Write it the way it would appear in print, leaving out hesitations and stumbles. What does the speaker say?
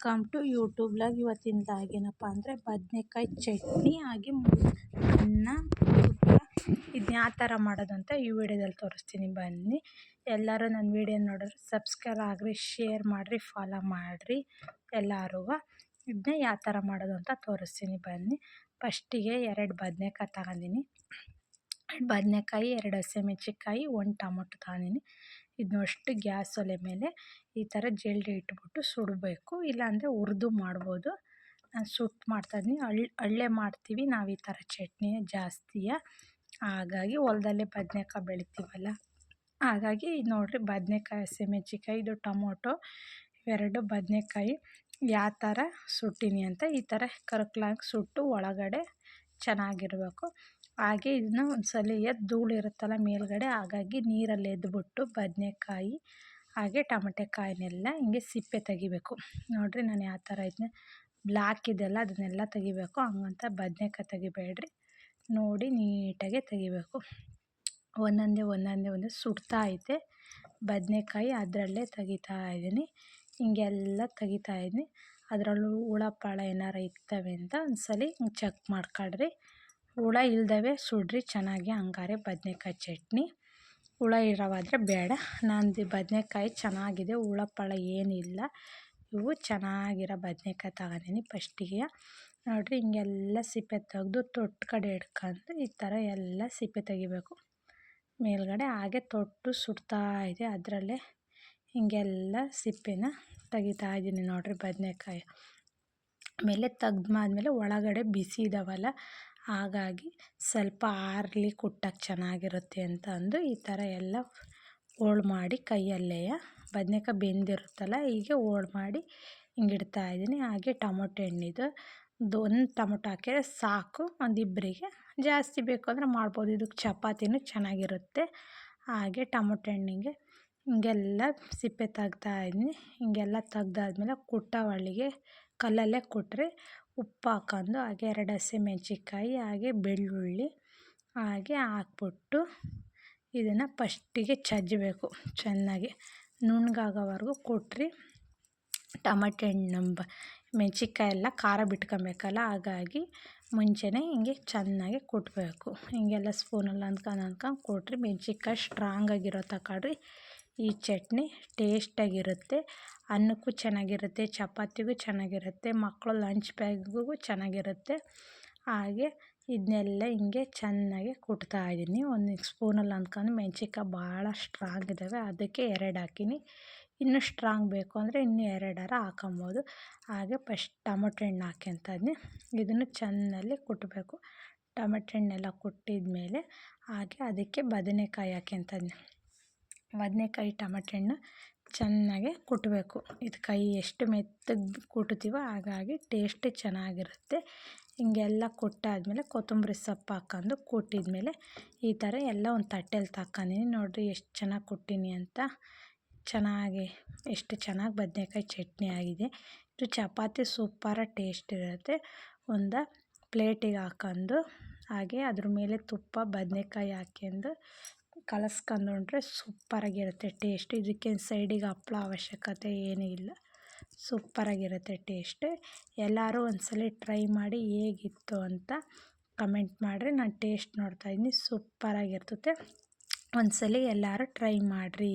Welcome to YouTube blog. ಇವತ್ತಿನ ಏನಪ್ಪ ಅಂದರೆ ಬದನೆಕಾಯಿ ಚಟ್ನಿ ಹಾಗೆ ಅನ್ನ ಇದನ್ನ ಯಾವ ಥರ ಮಾಡೋದು ಅಂತ ಈ ವಿಡಿಯೋದಲ್ಲಿ ತೋರಿಸ್ತೀನಿ. ಬನ್ನಿ, ಎಲ್ಲರೂ ನನ್ನ ವಿಡಿಯೋ ನೋಡಿದ್ರೆ ಸಬ್ಸ್ಕ್ರೈಬ್ ಆಗಿರಿ, ಶೇರ್ ಮಾಡಿರಿ, ಫಾಲೋ ಮಾಡಿರಿ. ಎಲ್ಲರೂ ಇದನ್ನ ಯಾವ ಥರ ಮಾಡೋದು ಅಂತ ತೋರಿಸ್ತೀನಿ. ಬನ್ನಿ, ಫಸ್ಟಿಗೆ 2 ಬದನೆಕಾಯಿ ತಗೊಂಡಿನಿ. ಬದನೆಕಾಯಿ, 2 ಹಸಿಮೆಣಸಿನ್ಕಾಯಿ, 1 ಟೊಮೊಟೊ ತಗೊಂಡಿನಿ. ಇದನ್ನಷ್ಟು ಗ್ಯಾಸ್ ಒಲೆ ಮೇಲೆ ಈ ಥರ ಜಲ್ದಿ ಇಟ್ಬಿಟ್ಟು ಸುಡಬೇಕು, ಇಲ್ಲಾಂದರೆ ಹುರಿದು ಮಾಡ್ಬೋದು. ನಾನು ಸುಟ್ಟು ಮಾಡ್ತಾಯಿದ್ದೀನಿ. ಹಳ್ಳೆ ಮಾಡ್ತೀವಿ ನಾವು ಈ ಥರ ಚಟ್ನಿ ಜಾಸ್ತಿಯ. ಹಾಗಾಗಿ ಹೊಲದಲ್ಲೇ ಬದನೆಕಾಯಿ ಬೆಳಿತೀವಲ್ಲ, ಹಾಗಾಗಿ ನೋಡಿರಿ ಬದನೆಕಾಯಿ, ಹಸಿಮೆಣಸಿನ್ಕಾಯಿ, ಇದು ಟೊಮೊಟೊ, 2 ಬದನೆಕಾಯಿ ಯಾವ ಥರ ಸುಟ್ಟೀನಿ ಅಂತ ಈ ಥರ ಕರ್ಕಲಾಗಿ ಸುಟ್ಟು ಒಳಗಡೆ ಚೆನ್ನಾಗಿರಬೇಕು. ಹಾಗೆ ಇದನ್ನ ಒಂದ್ಸಲ ಧೂಳು ಇರುತ್ತಲ್ಲ ಮೇಲ್ಗಡೆ, ಹಾಗಾಗಿ ನೀರಲ್ಲಿ ಎದ್ಬಿಟ್ಟು ಬದನೆಕಾಯಿ ಹಾಗೆ ಟೊಮೆಟೊಕಾಯಿನೆಲ್ಲ ಹಿಂಗೆ ಸಿಪ್ಪೆ ತೆಗಿಬೇಕು. ನೋಡಿರಿ ನಾನು ಯಾವ ಥರ ಇದನ್ನ ಬ್ಲ್ಯಾಕ್ ಇದೆಲ್ಲ ಅದನ್ನೆಲ್ಲ ತೆಗಿಬೇಕು. ಹಂಗಂತ ಬದನೆಕಾಯಿ ತೆಗಿಬೇಡ್ರಿ, ನೋಡಿ ನೀಟಾಗೆ ತೆಗಿಬೇಕು. ಒಂದೊಂದೇ ಸುಡ್ತಾ ಐತೆ ಬದನೆಕಾಯಿ, ಅದರಲ್ಲೇ ತೆಗಿತಾ ಇದ್ದೀನಿ. ಹಿಂಗೆಲ್ಲ ತೆಗಿತಾ ಇದ್ದೀನಿ. ಅದರಲ್ಲೂ ಹುಳ ಪಾಳ ಏನಾರು ಇರ್ತವೆ ಅಂತ ಒಂದ್ಸಲಿ ಚೆಕ್ ಮಾಡ್ಕೊಳ್ರಿ. ಹುಳ ಇಲ್ದವೆ ಸುಡ್ರಿ ಚೆನ್ನಾಗಿ, ಹಂಗಾರೆ ಬದನೆಕಾಯಿ ಚಟ್ನಿ. ಹುಳ ಇರೋವಾದರೆ ಬೇಡ. ನಂದು ಬದನೆಕಾಯಿ ಚೆನ್ನಾಗಿದೆ, ಹುಳ ಪಳ ಏನಿಲ್ಲ. ಇವು ಚೆನ್ನಾಗಿರೋ ಬದನೆಕಾಯಿ ತಗೊಂಡಿನಿ. ಫಸ್ಟಿಗೆ ನೋಡಿರಿ ಹಿಂಗೆಲ್ಲ ಸಿಪ್ಪೆ ತೆಗೆದು ತೊಟ್ಟು ಕಡೆ ಹಿಡ್ಕೊಂಡು ಈ ಥರ ಎಲ್ಲ ಸಿಪ್ಪೆ ತೆಗಿಬೇಕು ಮೇಲ್ಗಡೆ. ಹಾಗೆ ತೊಟ್ಟು ಸುಡ್ತಾ ಇದೆ, ಅದರಲ್ಲೇ ಹಿಂಗೆಲ್ಲ ಸಿಪ್ಪೆನ ತೆಗಿತಾ ಇದ್ದೀನಿ. ನೋಡಿರಿ ಬದನೆಕಾಯಿ ಆಮೇಲೆ ತೆಗ್ದಾದ್ಮೇಲೆ ಒಳಗಡೆ ಬಿಸಿ ಇದ್ದಾವಲ್ಲ, ಹಾಗಾಗಿ ಸ್ವಲ್ಪ ಆರಲಿ ಕುಟ್ಟಕ್ಕೆ ಚೆನ್ನಾಗಿರುತ್ತೆ ಅಂತ ಅಂದು ಈ ಥರ ಎಲ್ಲ ಹೋಳು ಮಾಡಿ ಕೈಯಲ್ಲೇ ಬದನೆಕಾಯಿ ಬೆಂದಿರುತ್ತಲ್ಲ ಹೀಗೆ ಹೋಳು ಮಾಡಿ ಹಿಂಗೆ ಇಡ್ತಾಯಿದ್ದೀನಿ. ಹಾಗೆ ಟೊಮೊಟೊ ಹಣ್ಣಿದು 1 ಟೊಮೊಟೊ ಹಾಕಿದ್ರೆ ಸಾಕು, ಒಂದಿಬ್ಬರಿಗೆ. ಜಾಸ್ತಿ ಬೇಕು ಅಂದರೆ ಮಾಡ್ಬೋದು, ಇದಕ್ಕೆ ಚಪಾತಿನೂ ಚೆನ್ನಾಗಿರುತ್ತೆ. ಹಾಗೆ ಟೊಮೊಟೊ ಹಣ್ಣಿಗೆ ಹಿಂಗೆಲ್ಲ ಸಿಪ್ಪೆ ತೆಗ್ತಾಯಿದ್ದೀನಿ. ಹಿಂಗೆಲ್ಲ ತೆಗ್ದಾದ್ಮೇಲೆ ಕುಟ್ಟೋ ಕಲ್ಲಲ್ಲೇ ಕುಟ್ರಿ, ಉಪ್ಪು ಹಾಕೊಂಡು ಹಾಗೆ 2 ಹಸಿಮೆಣಸಿನ್ಕಾಯಿ ಹಾಗೆ ಬೆಳ್ಳುಳ್ಳಿ ಹಾಗೆ ಹಾಕ್ಬಿಟ್ಟು ಇದನ್ನು ಫಸ್ಟಿಗೆ ಚಜ್ಜಬೇಕು ಚೆನ್ನಾಗಿ, ನುಣ್ಣಗಾಗೋವರೆಗೂ ಕುಟ್ರಿ. ಟೊಮಟೊ ಹಣ್ಣು ಮೆಣಸಿನ್ಕಾಯಿ ಎಲ್ಲ ಖಾರ ಬಿಟ್ಕೊಬೇಕಲ್ಲ, ಹಾಗಾಗಿ ಮುಂಚೆನೇ ಹಿಂಗೆ ಚೆನ್ನಾಗಿ ಕುಟ್ಟಬೇಕು. ಹಿಂಗೆಲ್ಲ ಸ್ಪೂನಲ್ಲಿ ಅಂದ್ಕೊಂಡು ಕೊಟ್ರಿ. ಮೆಣಸಿನ್ಕಾಯಿ ಸ್ಟ್ರಾಂಗಾಗಿರೋ ತಗೊಳ್ರಿ. ಈ ಚಟ್ನಿ ಟೇಸ್ಟಾಗಿರುತ್ತೆ, ಅನ್ನಕ್ಕೂ ಚೆನ್ನಾಗಿರುತ್ತೆ, ಚಪಾತಿಗೂ ಚೆನ್ನಾಗಿರುತ್ತೆ, ಮಕ್ಕಳು ಲಂಚ್ ಬ್ಯಾಗಿಗೂ ಚೆನ್ನಾಗಿರುತ್ತೆ. ಹಾಗೆ ಇದನ್ನೆಲ್ಲ ಹಿಂಗೆ ಚೆನ್ನಾಗಿ ಕುಟ್ತಾಯಿದ್ದೀನಿ. ಒಂದು ಸ್ಪೂನಲ್ಲಿ ಅಂದ್ಕೊಂಡು ಮೆಣಸಿನ್ಕಾಯಿ ಭಾಳ ಸ್ಟ್ರಾಂಗ್ ಇದ್ದಾವೆ, ಅದಕ್ಕೆ 2 ಹಾಕೀನಿ. ಇನ್ನೂ ಸ್ಟ್ರಾಂಗ್ ಬೇಕು ಅಂದರೆ ಇನ್ನೂ 2 ಹಾಕೊಬೋದು. ಹಾಗೆ ಫಸ್ಟ್ ಟೊಮೊಟೊ ಹಣ್ಣು ಹಾಕ್ಯಂತದ್ನಿ. ಇದನ್ನು ಚೆನ್ನಾಗಿ ಕುಟ್ಟಬೇಕು. ಟೊಮೊಟೊ ಹಣ್ಣೆಲ್ಲ ಕುಟ್ಟಿದ ಮೇಲೆ ಹಾಗೆ ಅದಕ್ಕೆ ಬದನೆಕಾಯಿ ಹಾಕ್ಯಂತದ್ನಿ. ಬದನೆಕಾಯಿ ಟೊಮೊಟೊ ಹಣ್ಣು ಚೆನ್ನಾಗೆ ಕುಟ್ಟಬೇಕು. ಇದು ಕೈ ಎಷ್ಟು ಮೆತ್ತಗೆ ಕುಟ್ತೀವೋ ಹಾಗಾಗಿ ಟೇಸ್ಟ್ ಚೆನ್ನಾಗಿರುತ್ತೆ. ಹಿಂಗೆಲ್ಲ ಕುಟ್ಟಾದ್ಮೇಲೆ ಕೊತ್ತಂಬರಿ ಸೊಪ್ಪು ಹಾಕ್ಕೊಂಡು ಕುಟ್ಟಿದ್ಮೇಲೆ ಈ ಥರ ಎಲ್ಲ ಒಂದು ತಟ್ಟೆಲಿ ತಗೊಂಡಿನಿ. ನೋಡಿರಿ ಎಷ್ಟು ಚೆನ್ನಾಗಿ ಕುಟ್ಟೀನಿ ಅಂತ. ಎಷ್ಟು ಚೆನ್ನಾಗಿ ಬದನೆಕಾಯಿ ಚಟ್ನಿ ಆಗಿದೆ. ಇದು ಚಪಾತಿ ಸೂಪರಾಗಿ ಟೇಸ್ಟ್ ಇರುತ್ತೆ. ಒಂದು ಪ್ಲೇಟಿಗೆ ಹಾಕೊಂಡು ಹಾಗೆ ಅದ್ರ ಮೇಲೆ ತುಪ್ಪ ಬದನೆಕಾಯಿ ಹಾಕ್ಯಂಡು ಕಲಸ್ಕೊಂಡು ಉಂಡ್ರೆ ಸೂಪರಾಗಿರುತ್ತೆ ಟೇಸ್ಟ್. ಇದಕ್ಕೇನು ಸೈಡಿಗೆ ಹಪ್ಳ ಅವಶ್ಯಕತೆ ಏನೂ ಇಲ್ಲ, ಸೂಪರಾಗಿರುತ್ತೆ ಟೇಸ್ಟ್. ಎಲ್ಲರೂ ಒಂದ್ಸಲ ಟ್ರೈ ಮಾಡಿ ಹೇಗಿತ್ತು ಅಂತ ಕಮೆಂಟ್ ಮಾಡಿರಿ. ನಾನು ಟೇಸ್ಟ್ ನೋಡ್ತಾಯಿದ್ದೀನಿ, ಸೂಪರಾಗಿರ್ತದೆ. ಒಂದ್ಸಲ ಎಲ್ಲರೂ ಟ್ರೈ ಮಾಡಿರಿ.